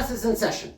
Class is in session.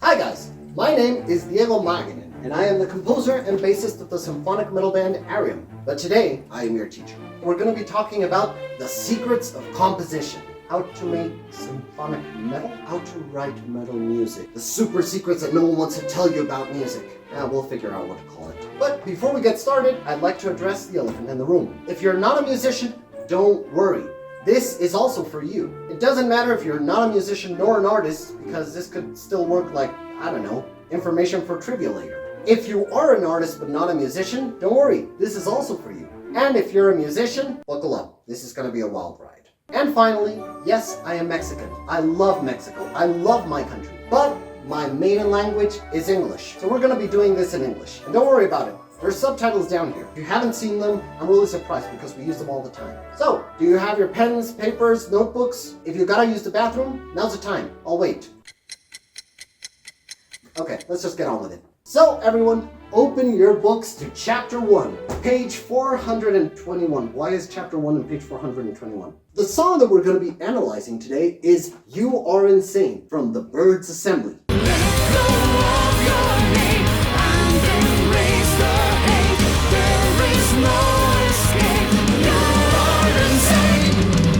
Hi guys, my name is Diego Maginen, and I am the composer and bassist of the symphonic metal band Aryem. But today, I am your teacher. We're going to be talking about the secrets of composition. How to make symphonic metal, how to write metal music. The super secrets that no one wants to tell you about music. We'll figure out what to call it. But before we get started, I'd like to address the elephant in the room. If you're not a musician, don't worry. This is also for you. It doesn't matter if you're not a musician nor an artist, because this could still work like, I don't know, information for trivia later. If you are an artist but not a musician, don't worry, this is also for you. And if you're a musician, buckle up. This is going to be a wild ride. And finally, yes, I am Mexican. I love Mexico. I love my country. But my maiden language is English. So we're going to be doing this in English. And don't worry about it. There's subtitles down here. If you haven't seen them, I'm really surprised because we use them all the time. So, do you have your pens, papers, notebooks? If you gotta use the bathroom, now's the time. I'll wait. Okay, let's just get on with it. So, everyone, open your books to chapter 1, page 421. Why is chapter 1 and page 421? The song that we're going to be analyzing today is You Are Insane from the Birds Assembly.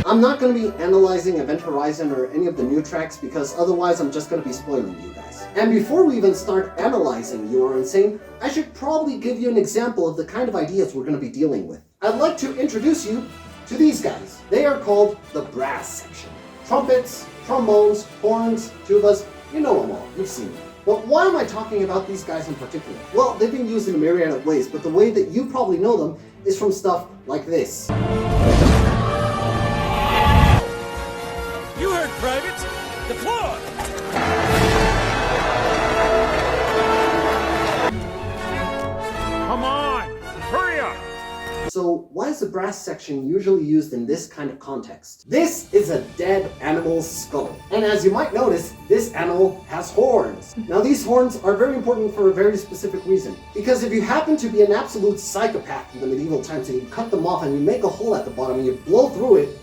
I'm not going to be analyzing Event Horizon or any of the new tracks because otherwise I'm just going to be spoiling you guys. And before we even start analyzing You Are Insane, I should probably give you an example of the kind of ideas we're going to be dealing with. I'd like to introduce you to these guys. They are called the brass section. Trumpets, trombones, horns, tubas, you know them all, you've seen them. But why am I talking about these guys in particular? Well, they've been used in a myriad of ways, but the way that you probably know them is from stuff like this. You heard, Private! The floor! Come on! Hurry up! So why is the brass section usually used in this kind of context? This is a dead animal's skull. And as you might notice, this animal has horns. Now these horns are very important for a very specific reason. Because if you happen to be an absolute psychopath in the medieval times and you cut them off and you make a hole at the bottom and you blow through it,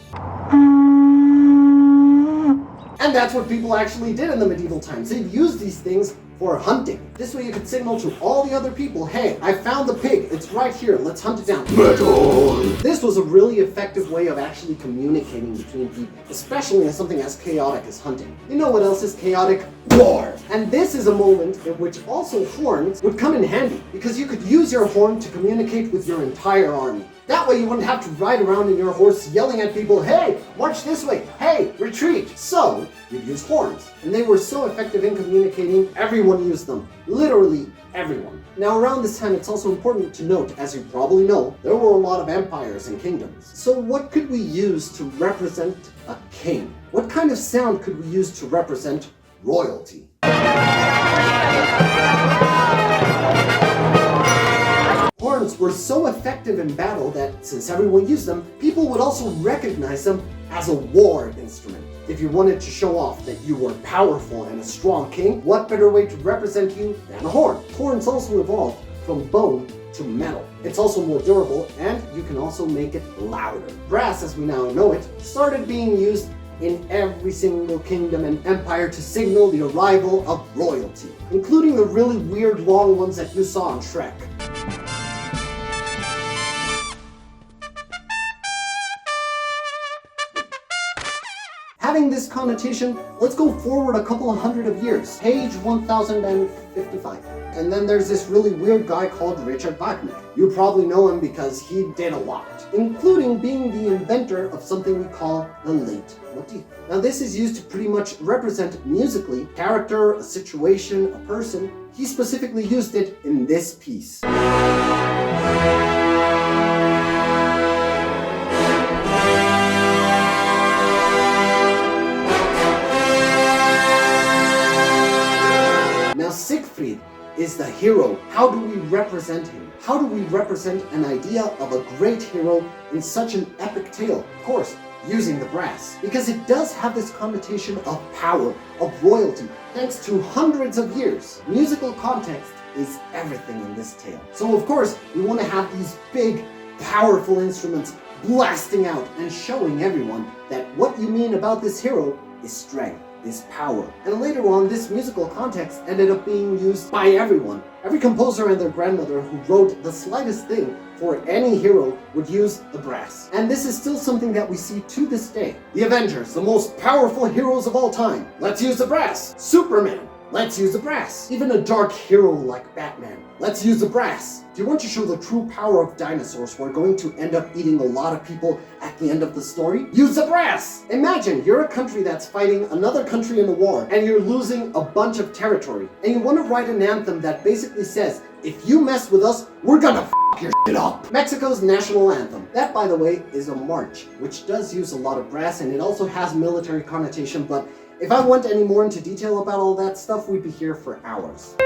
and that's what people actually did in the medieval times. They'd use these things for hunting. This way you could signal to all the other people, hey, I found the pig, it's right here, let's hunt it down. Metal! This was a really effective way of actually communicating between people, especially in something as chaotic as hunting. You know what else is chaotic? War! And this is a moment in which also horns would come in handy, because you could use your horn to communicate with your entire army. That way you wouldn't have to ride around in your horse yelling at people, hey, march this way, hey, retreat. So, you'd use horns. And they were so effective in communicating, everyone used them. Literally everyone. Now around this time, it's also important to note, as you probably know, there were a lot of empires and kingdoms. So what could we use to represent a king? What kind of sound could we use to represent royalty? Horns were so effective in battle that, since everyone used them, people would also recognize them as a war instrument. If you wanted to show off that you were powerful and a strong king, what better way to represent you than a horn? Horns also evolved from bone to metal. It's also more durable, and you can also make it louder. Brass, as we now know it, started being used in every single kingdom and empire to signal the arrival of royalty, including the really weird long ones that you saw on Shrek. Having this connotation, let's go forward a couple of hundred of years. Page 1055. And then there's this really weird guy called Richard Wagner. You probably know him because he did a lot, including being the inventor of something we call the Leitmotif. Now this is used to pretty much represent musically character, a situation, a person. He specifically used it in this piece. Now Siegfried is the hero. How do we represent him? How do we represent an idea of a great hero in such an epic tale? Of course, using the brass, because it does have this connotation of power, of royalty, thanks to hundreds of years. Musical context is everything in this tale. So of course, we want to have these big, powerful instruments blasting out and showing everyone that what you mean about this hero is strength, is power. And later on, this musical context ended up being used by everyone. Every composer and their grandmother who wrote the slightest thing for any hero would use the brass. And this is still something that we see to this day. The Avengers, the most powerful heroes of all time. Let's use the brass. Superman. Let's use the brass. Even a dark hero like Batman. Let's use the brass. If you want to show the true power of dinosaurs who are going to end up eating a lot of people at the end of the story, use the brass! Imagine you're a country that's fighting another country in a war and you're losing a bunch of territory, and you want to write an anthem that basically says, if you mess with us, we're gonna f*** your shit up. Mexico's national anthem. That, by the way, is a march, which does use a lot of brass, and it also has military connotation, but if I went any more into detail about all that stuff, we'd be here for hours.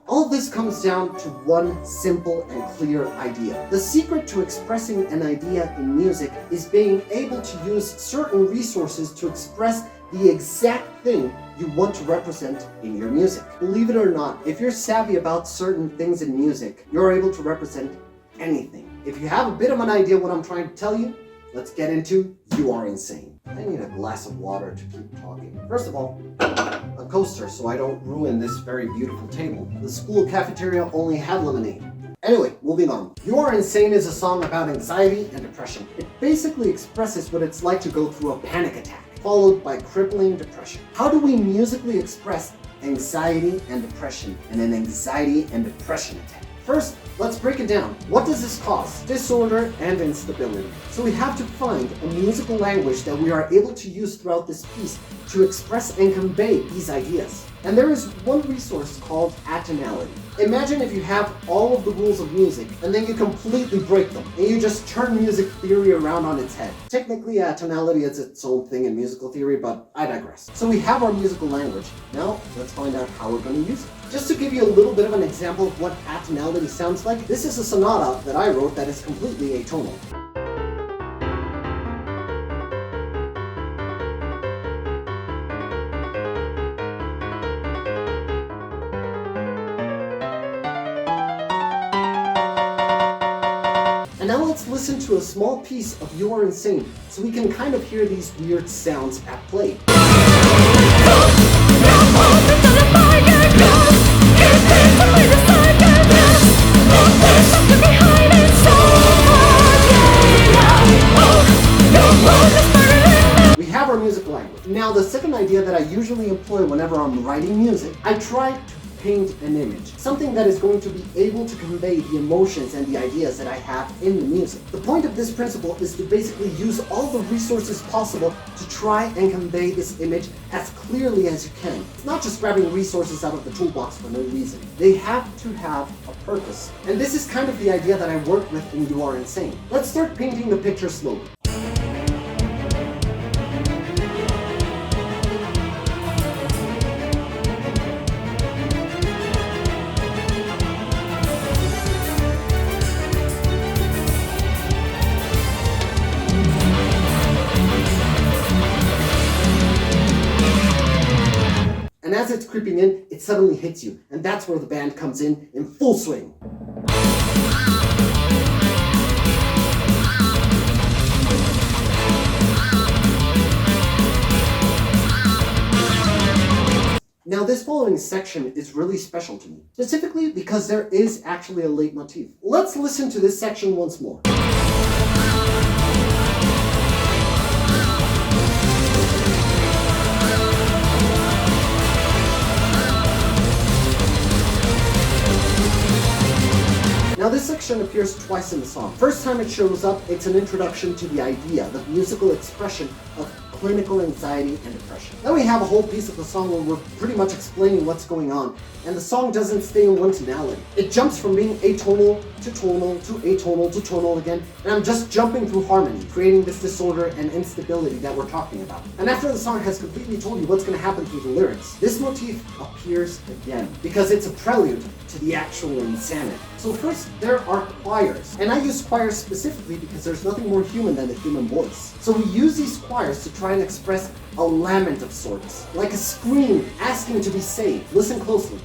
All this comes down to one simple and clear idea. The secret to expressing an idea in music is being able to use certain resources to express the exact thing you want to represent in your music. Believe it or not, if you're savvy about certain things in music, you're able to represent anything. If you have a bit of an idea what I'm trying to tell you, let's get into You Are Insane. I need a glass of water to keep talking. First of all, a coaster so I don't ruin this very beautiful table. The school cafeteria only had lemonade. Anyway, moving on. You Are Insane is a song about anxiety and depression. It basically expresses what it's like to go through a panic attack, followed by crippling depression. How do we musically express anxiety and depression in an anxiety and depression attack? First, let's break it down. What does this cause? Disorder and instability. So we have to find a musical language that we are able to use throughout this piece to express and convey these ideas. And there is one resource called atonality. Imagine if you have all of the rules of music and then you completely break them and you just turn music theory around on its head. Technically, atonality is its own thing in musical theory, but I digress. So we have our musical language. Now, let's find out how we're going to use it. Just to give you a little bit of an example of what atonality sounds like, this is a sonata that I wrote that is completely atonal. And now let's listen to a small piece of You Are Insane so we can kind of hear these weird sounds at play. We have our musical language. Now the second idea that I usually employ whenever I'm writing music, I try to paint an image. Something that is going to be able to convey the emotions and the ideas that I have in the music. The point of this principle is to basically use all the resources possible to try and convey this image as clearly as you can. It's not just grabbing resources out of the toolbox for no reason. They have to have a purpose. And this is kind of the idea that I work with in You Are Insane. Let's start painting the picture slowly. And as it's creeping in, it suddenly hits you. And that's where the band comes in full swing. Now this following section is really special to me, specifically because there is actually a leitmotif. Let's listen to this section once more. Now this section appears twice in the song. First time it shows up, it's an introduction to the idea, the musical expression of clinical anxiety and depression. Then we have a whole piece of the song where we're pretty much explaining what's going on, and the song doesn't stay in one tonality. It jumps from being atonal to tonal to atonal to tonal again, and I'm just jumping through harmony, creating this disorder and instability that we're talking about. And after the song has completely told you what's going to happen through the lyrics, this motif appears again, because it's a prelude to the actual insanity. So first, there are choirs, and I use choirs specifically because there's nothing more human than the human voice. So we use these choirs to try and express a lament of sorts, like a scream asking to be saved. Listen closely.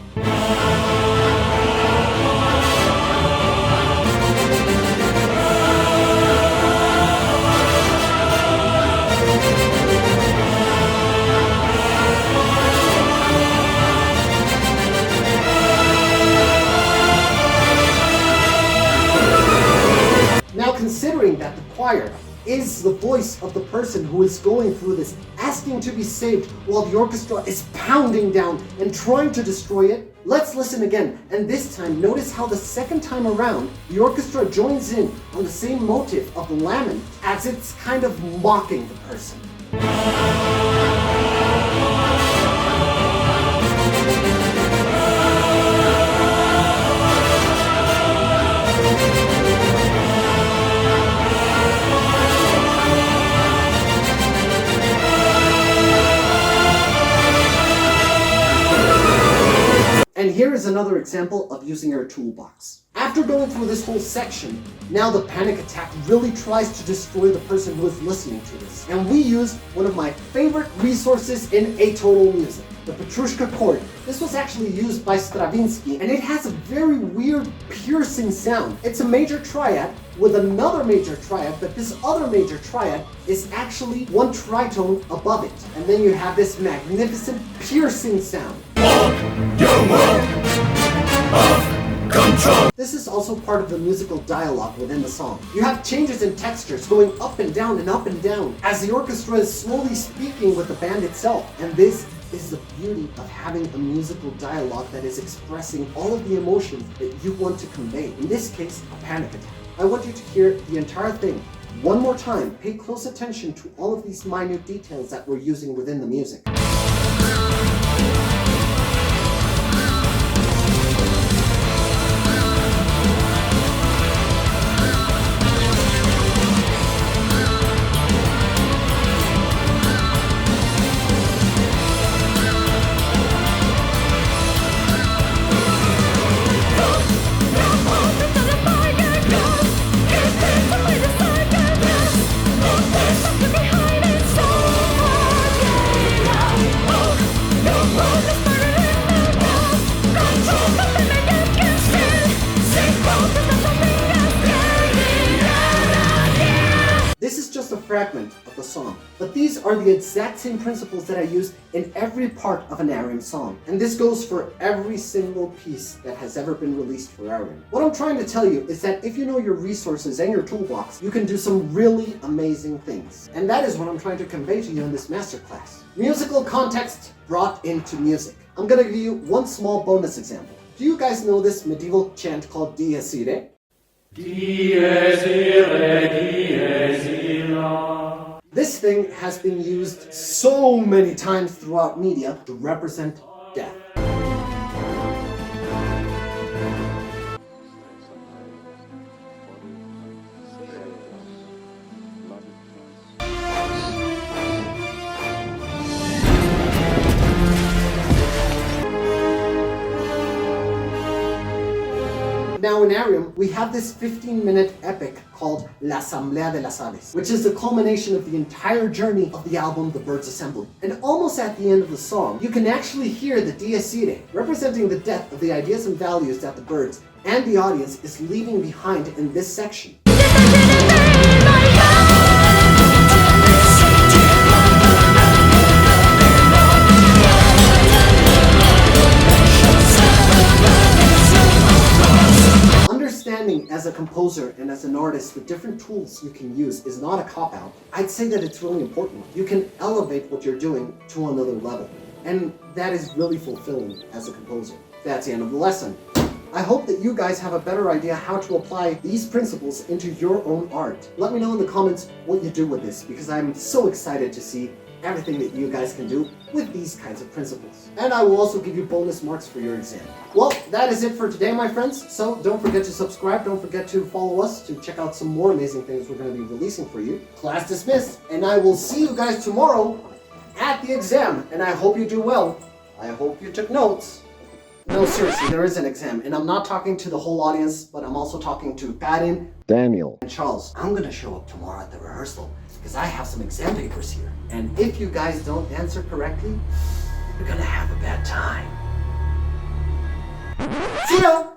Now, considering that the choir is the voice of the person who is going through this, asking to be saved, while the orchestra is pounding down and trying to destroy it, let's listen again. And this time, notice how the second time around, the orchestra joins in on the same motif of the lament, as it's kind of mocking the person. And here is another example of using your toolbox. After going through this whole section, now the panic attack really tries to destroy the person who is listening to this. And we use one of my favorite resources in atonal music, the Petrushka chord. This was actually used by Stravinsky, and it has a very weird, piercing sound. It's a major triad with another major triad, but this other major triad is actually one tritone above it. And then you have this magnificent, piercing sound. This is also part of the musical dialogue within the song. You have changes in textures going up and down as the orchestra is slowly speaking with the band itself. And this is the beauty of having a musical dialogue that is expressing all of the emotions that you want to convey. In this case, a panic attack. I want you to hear the entire thing one more time. Pay close attention to all of these minute details that we're using within the music. Fragment of the song. But these are the exact same principles that I use in every part of an Aryem song. And this goes for every single piece that has ever been released for Aryem. What I'm trying to tell you is that if you know your resources and your toolbox, you can do some really amazing things. And that is what I'm trying to convey to you in this masterclass. Musical context brought into music. I'm gonna give you one small bonus example. Do you guys know this medieval chant called Dies Irae? Dies irae, dies irae. This thing has been used so many times throughout media to represent death. Now in Aryem, we have this 15-minute epic called L'Assemblée de las Aves, which is the culmination of the entire journey of the album The Birds Assembly. And almost at the end of the song, you can actually hear the Dies Irae, representing the death of the ideas and values that the birds and the audience is leaving behind in this section. Understanding as a composer and as an artist the different tools you can use is not a cop-out. I'd say that it's really important. You can elevate what you're doing to another level. And that is really fulfilling as a composer. That's the end of the lesson. I hope that you guys have a better idea how to apply these principles into your own art. Let me know in the comments what you do with this, because I'm so excited to see everything that you guys can do with these kinds of principles. And I will also give you bonus marks for your exam. Well, that is it for today, my friends. So don't forget to subscribe. Don't forget to follow us to check out some more amazing things we're going to be releasing for you. Class dismissed. And I will see you guys tomorrow at the exam. And I hope you do well. I hope you took notes. No, seriously, there is an exam. And I'm not talking to the whole audience, but I'm also talking to Karin, Daniel, and Charles. I'm going to show up tomorrow at the rehearsal because I have some exam papers here. And if you guys don't answer correctly, you're going to have a bad time. See ya!